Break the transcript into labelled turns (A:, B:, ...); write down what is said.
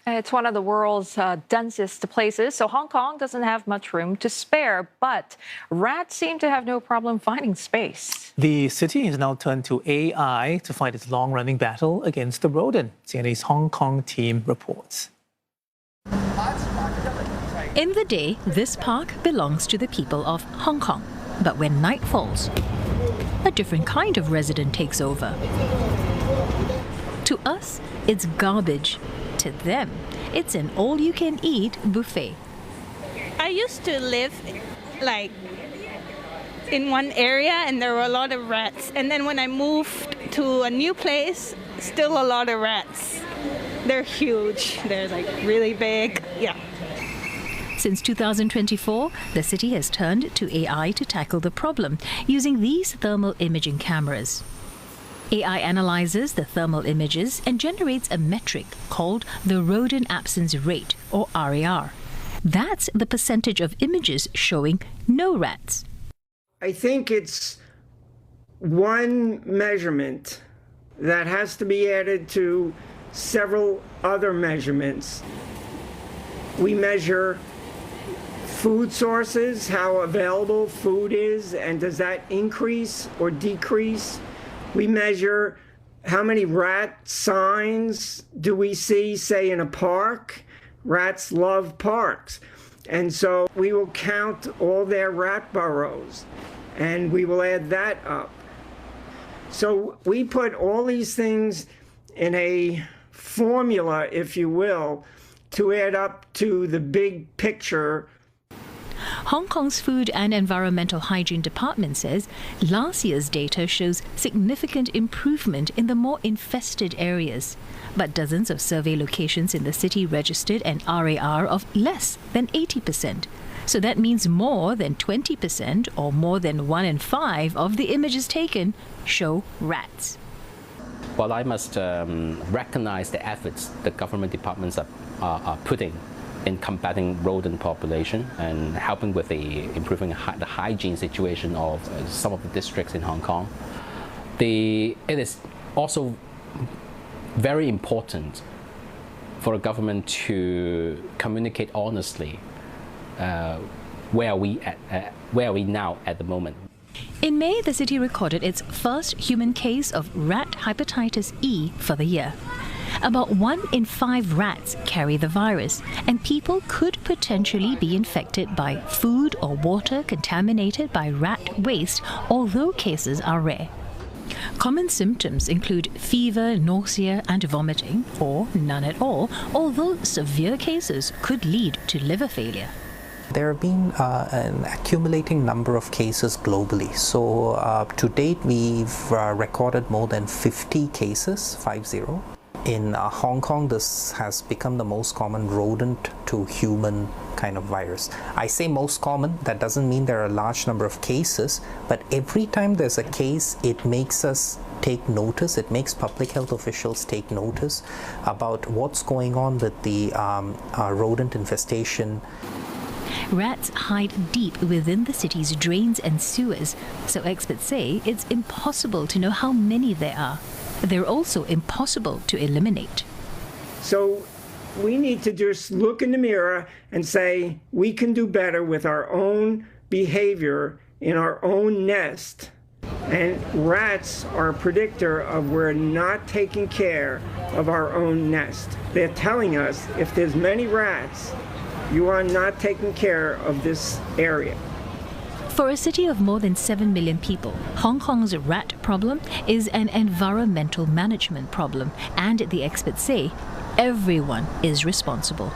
A: It's one of the world's densest places, so Hong Kong doesn't have much room to spare, but rats seem to have no problem finding space.
B: The city has now turned to AI to fight its long-running battle against the rodent. CNA's Hong Kong team reports.
C: In the day, this park belongs to the people of Hong Kong. But when night falls, a different kind of resident takes over. To us, it's garbage. To them, it's an all-you-can-eat buffet.
D: I used to live in one area and there were a lot of rats. And then when I moved to a new place, still a lot of rats. They're huge. They're really big. Yeah.
C: Since 2024, the city has turned to AI to tackle the problem using these thermal imaging cameras. AI analyzes the thermal images and generates a metric called the rodent absence rate, or RAR. That's the percentage of images showing no rats.
E: I think it's one measurement that has to be added to several other measurements. We measure food sources, how available food is, and does that increase or decrease? We measure how many rat signs do we see, say, in a park. Rats love parks. And so we will count all their rat burrows, and we will add that up. So we put all these things in a formula, if you will, to add up to the big picture.
C: Hong Kong's Food and Environmental Hygiene Department says last year's data shows significant improvement in the more infested areas. But dozens of survey locations in the city registered an RAR of less than 80%. So that means more than 20% or more than 1 in 5 of the images taken show rats.
F: Well, I must recognize the efforts the government departments are putting in combating rodent population and helping with improving the hygiene situation of some of the districts in Hong Kong. It is also very important for the government to communicate honestly where are we now at the moment.
C: In May, the city recorded its first human case of rat hepatitis E for the year. About 1 in 5 rats carry the virus, and people could potentially be infected by food or water contaminated by rat waste, although cases are rare. Common symptoms include fever, nausea, and vomiting, or none at all, although severe cases could lead to liver failure.
G: There have been an accumulating number of cases globally. So to date, we've recorded more than 50 cases, 50. In Hong Kong, this has become the most common rodent to human kind of virus. I say most common, that doesn't mean there are a large number of cases, but every time there's a case, it makes us take notice, it makes public health officials take notice about what's going on with the rodent infestation.
C: Rats hide deep within the city's drains and sewers, so experts say it's impossible to know how many there are. They're also impossible to eliminate.
E: So we need to just look in the mirror and say we can do better with our own behavior in our own nest. And rats are a predictor of we're not taking care of our own nest. They're telling us if there's many rats, you are not taking care of this area.
C: For a city of more than 7 million people, Hong Kong's rat problem is an environmental management problem, and the experts say everyone is responsible.